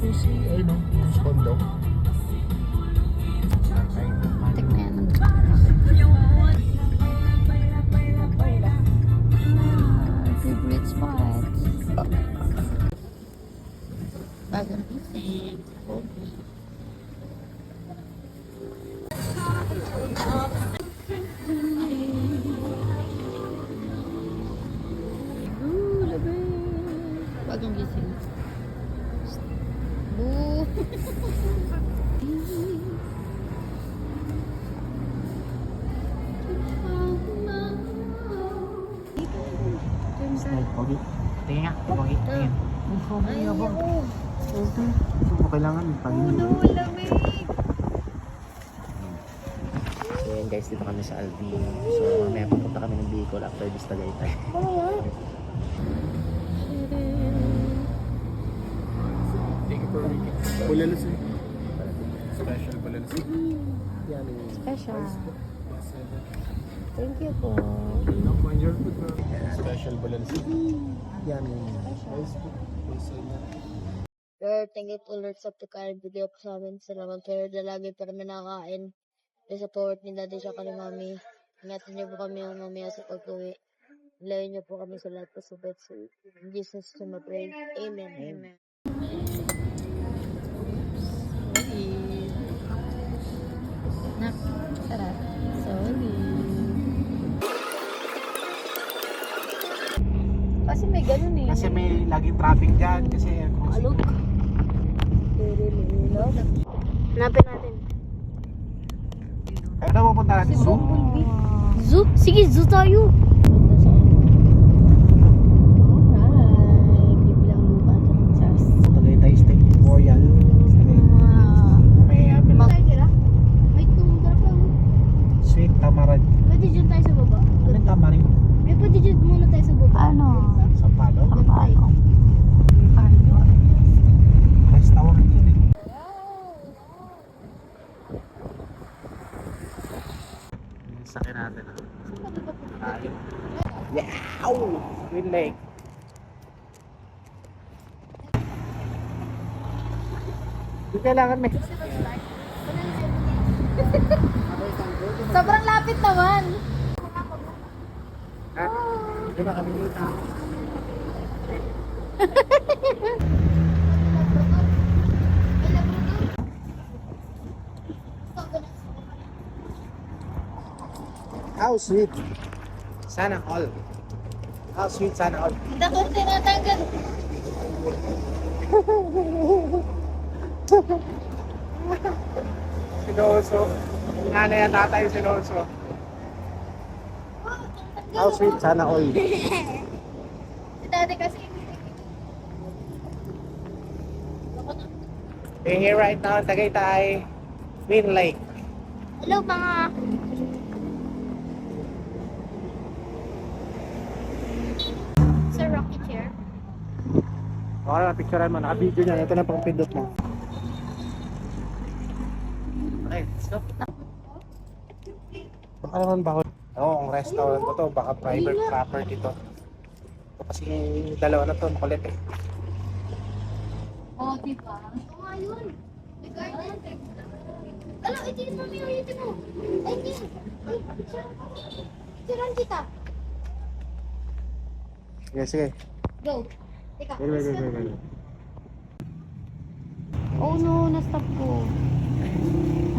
susi, ay no, kondo. Tignan. Favorite spots. Bagong gising. Labi. Bagong gising. Boo. Pogi. Tingin nga, pogi. Tingin. Ay, oo. So, kailangan pangin. No, lamig. So yan guys, dito kami sa Alvin. So mamaya pupunta kami ng Bicol after this Tagaytay. Thank you for weekend. Bulalos eh. Special bulalos. Yan eh. Special. Thank you po. Mind your food bro. Special bulalos. Yan eh. Lord, thank you po Lord sa pagkain video po sa amin. Salamat Lord na lagi pa kami nakakain. Sa support ni Daddy siya kami Mami. Ingatan niyo po kami ang mamaya sa pag-uwi. Layo niyo po kami sa lahat po sa bed. In Jesus name I pray. Amen. Amen. Nak, sarap. Solid. Kasi may ganun eh. Kasi may laging traffic dyan. Kasi Alok. Hanapin natin. ano pupunta natin? Zoom? Zoo? Sige, zoo tayo. Alright. Bibilang lupa ito ng Charles. Tagaytay Steak Royal. May Wait, nung darap lang. sweet tamarind. Pwede dyan tayo sa baba. Ano yung tamarind? May pwede dyan muna tayo sa baba. Ano? Sa palo? Palo. Restaurant yun eh. Sakin natin ah. Ayun. Yow! Green Lake. Hindi kailangan may. Sobrang lapit naman. Ha? Hindi ba kami dito? How sweet. Sana all. How sweet sana all. Takot tinatanggal. Sinoso. Nanay at tatay sinoso. How sweet sana all. Si Daddy kasi. We're here right now in Tagaytay, Green Lake. Hello mga. Sa rocky chair. Okay na, picturean mo. Naka-video niya. Ito na pang pindot mo. Okay, let's go. Baka naman ba ako? Oo, ang restaurant ko to. Baka private property to. Ito kasi dalawa na to. Makulit eh. Oh, diba? Ito nga yun. May garden. Alam, ito yung mami yung YouTube mo. Ay, hindi. Ay, siran kita. Sige, sige. Go. Teka. Wait. Oh no, na-stop ko.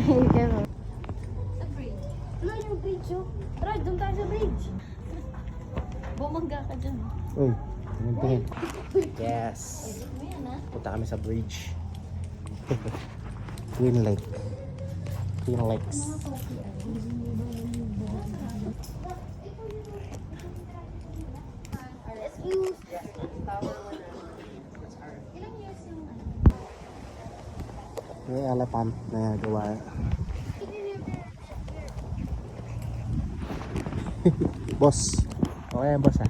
Ay, gano'n. Sa bridge. Wala yung bridge, oh. Tara, doon tayo sa bridge. Bumangga ka dyan. Uy, tingin. Yes. Edit mo yan, ha? Punta kami sa bridge. Green Lake. Green Lakes. Let's use. Ilang years yung May elephant na gawa. Boss. Okay yan, boss ha.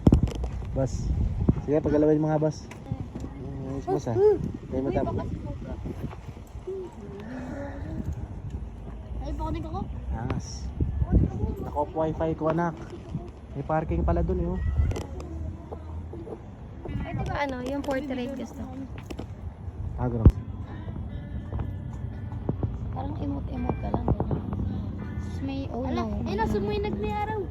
Boss. Sige, paggalawin mo nga, boss. Yes, boss ha. Kaya mo tap. Ay, baka nag ako? Angas. Naka-off wifi ko, anak. May parking pala dun eh. Oh. Ay, di ba ano, yung portrait gusto ko. Agro. Parang emot-emot ka lang. Tapos may, oh Ala, no. ay nasa mo yung nagniaraw.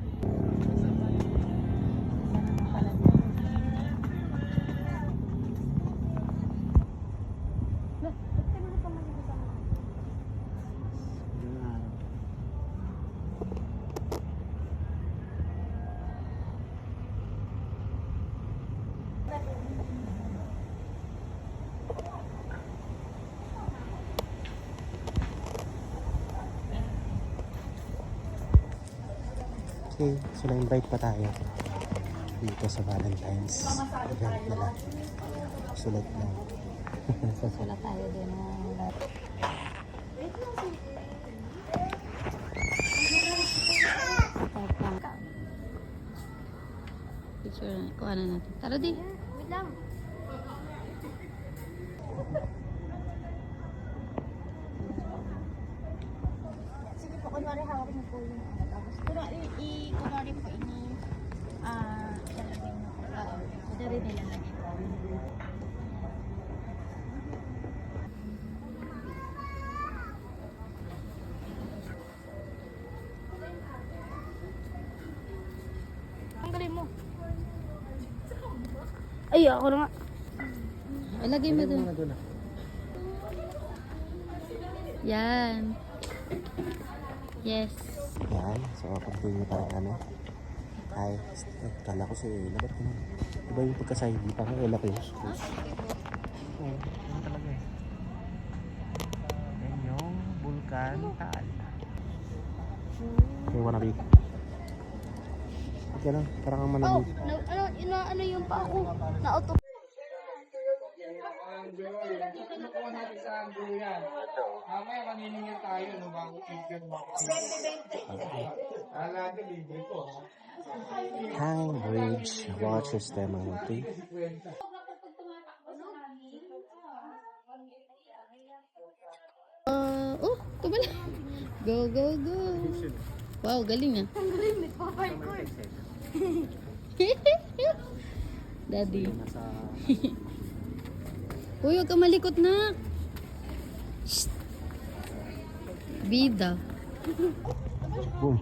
Okay, so na-invite pa tayo dito sa Valentine's event nila. Sulat na. Susulat tayo din ng picture, kuha na natin. Tara di. Wait lang. Sige po, kunwari hawak mo po yung ano. Tapos, kunwari po ilalagay mo po. Oo. Dari nilalagay po. Tanggalin mo. Ay, ako na nga. Ilagay mo dun. Doon na. Yan. Yes. Yan, so continue pa rin kami. Ay, kala ko si Ella, ba't ganun? Iba yung pagkasay, di pa Ella ko yung schools. Oo, yun talaga eh. Yan yung Vulcan Taal. Okay, wanna be? Ganun, parang ang Oh, malamig. ano yung pa ako? Na-auto. Mamaya maniningin tayo no bago tigyan mo. Alala libre ko. Hanging Bridge, watches them on the Oh, ito pala. Go, go, go. Wow, galing ah. Daddy. Uy, huwag ka malikot na. Shh. Bida. Boom.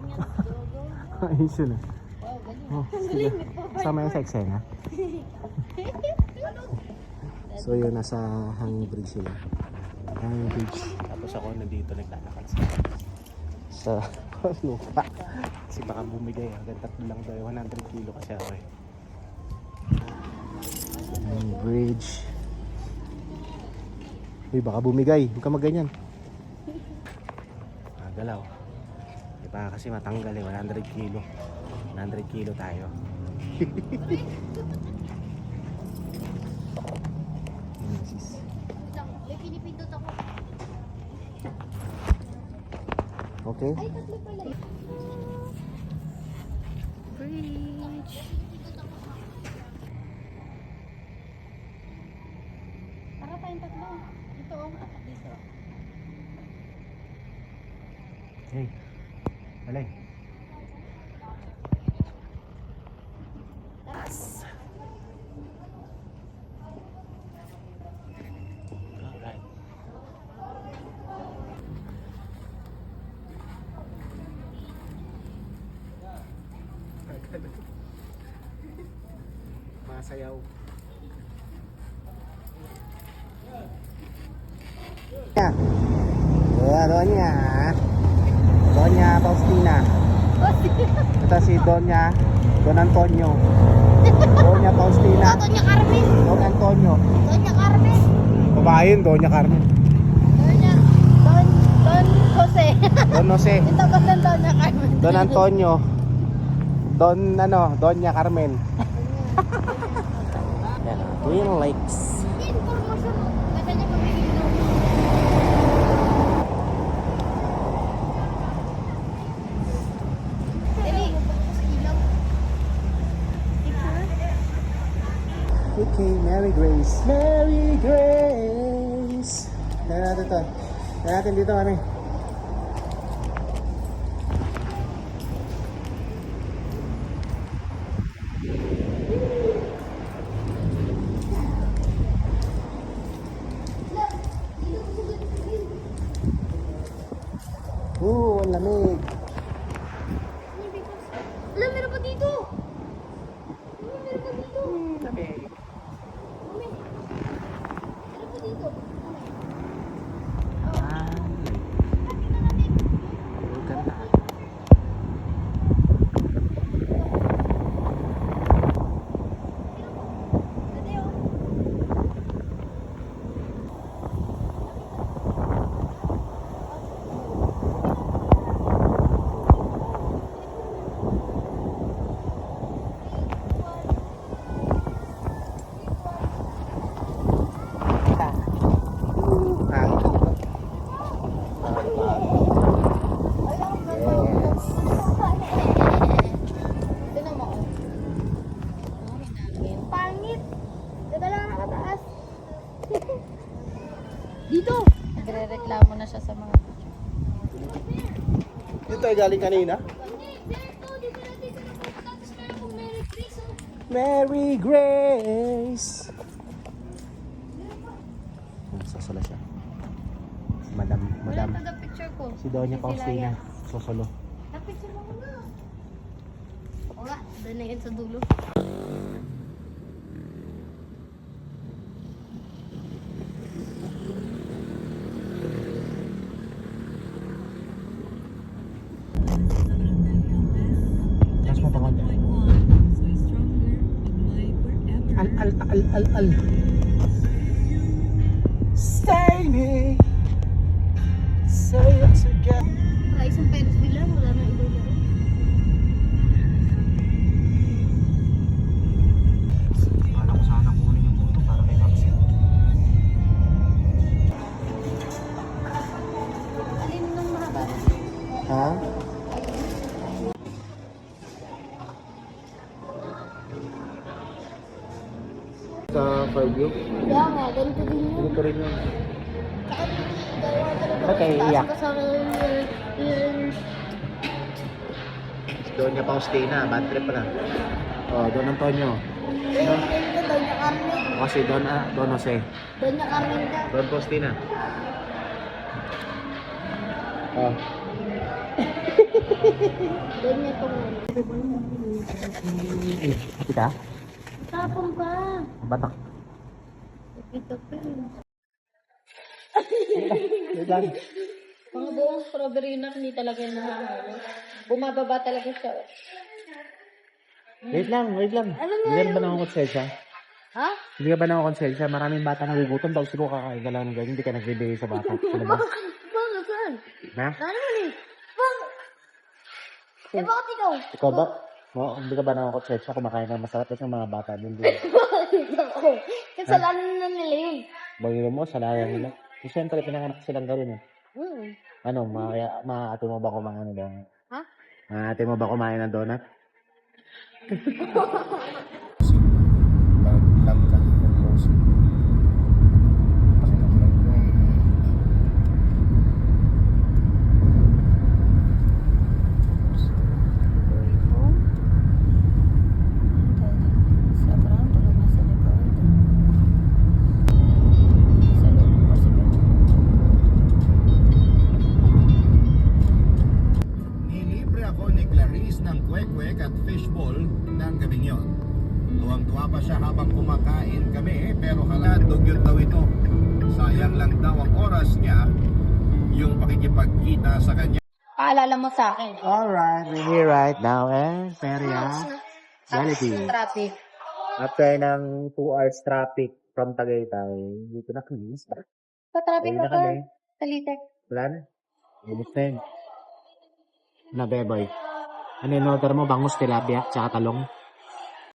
Ayos yun ah. Oh, sige. Sama yung sa eksena. So yun, nasa Hanging Bridge sila. Hanging Bridge. Tapos ako nandito naglalakad sa lupa. Kasi baka bumigay. Hanggang 3 lang daw. 100 kilo kasi ako eh. Hanging Bridge. Uy, baka bumigay. Huwag ka magganyan. Galaw. Diba kasi matanggal eh. 100 kilo. 100 kilo tayo. May pinipindot ako. Okay? Ay, tatlo pala. Bridge. Para tayong tatlo. Ito, dito. Hey. Alay. Alright. Masayaw. Donya. Donya Faustina. Ito si Don Antonio. Donya Faustina. Doña Carmen. Don Antonio. Doña Carmen. Babae yun, Donya Carmen. Don Jose. Don Jose. Ito ko ng Doña Carmen. Don Antonio. Donya Carmen. Yan, Twin Lakes. Information. Ganda niya pamilin. Dali. Ilaw. Okay, Mary Grace. Mary Grace. Tignan natin to. Tignan natin dito kami. lamig. Alam, meron pa dito! Meron pa dito! Lamig. Meron pa dito! Ay. Oh, ganda. Ate, oh. Tignan mo, oh. Pangit! Teka lang, nakataas. Dito! Nagre-reklamo na siya sa mga picture. Dito ay galing kanina. Mary Grace. Sasala siya. Madam. Wala taga-picture ko. Si Doña Faustina. Sosolo. Na-picture mo na. Wala, doon na yun sa dulo. Taas mo pa konti. Al. Stay me. Say it together. Wala isang Ferris wheel lang, wala na ibang laro. Kala ko sana kunin yung puto para kay Maxine. Alin nung mahaba? Ha? Sa Fairview? Kaya nga, ganito din yun. Ganito rin yun. Dalawa talaga. Ba't kayo iiyak? Taas ka sa akin. Doña Faustina, bad trip pala. Oh, Don Antonio. Doon niya Carmen. O si Don Jose. Doon niya Carmen ka. Don Faustina. Oh. Doon niya tungon. Happy ka? Tapon ka. Batak. Ito pa yun. Mga buong strawberry na hindi talaga yung nahahalo. Bumababa talaga siya. Wait lang. Hindi ba na akong konsensya? Ha? Hindi ka ba na akong konsensya? Maraming bata nagugutom daw siguro kakain ka lang ng ganyan. Hindi ka nagbibigay sa bata. Ano ba? Bakit saan? Ha? Ano naman eh? Bakit? Eh bakit ikaw? Ikaw ba? No, hindi ka ba na akong konsensya kumakain ng masarap kasi mga bata din din. Bakit ako? Kasalanan na nila yun. Bagay mo, salayan nila. Siyempre, pinanganak silang gawin eh. Ano, maaate mo ba kumain ng donut? Ha? Maaate mo ba kumain ng donut? Sobrang tulog na sa likod. Sa loob po sila. Nilibre ako ni Clarice ng kwek-kwek at fishball ng gabing yon. Tuwang-tuwa pa siya habang kumakain kami pero halatog yun daw ito. Sayang lang daw ang oras niya yung pakikipagkita sa kanya. Paalala mo sa akin. Alright, we're here right now in Feria, Jollibee. Traffic. After ng 2 hours traffic from Tagaytay, dito na kami. Sa traffic Uwi ka na pa. kami. Sa litek. Wala na. Ubus na yun. Na, beboy. Ano yung order mo? Bangus, tilapia, tsaka talong?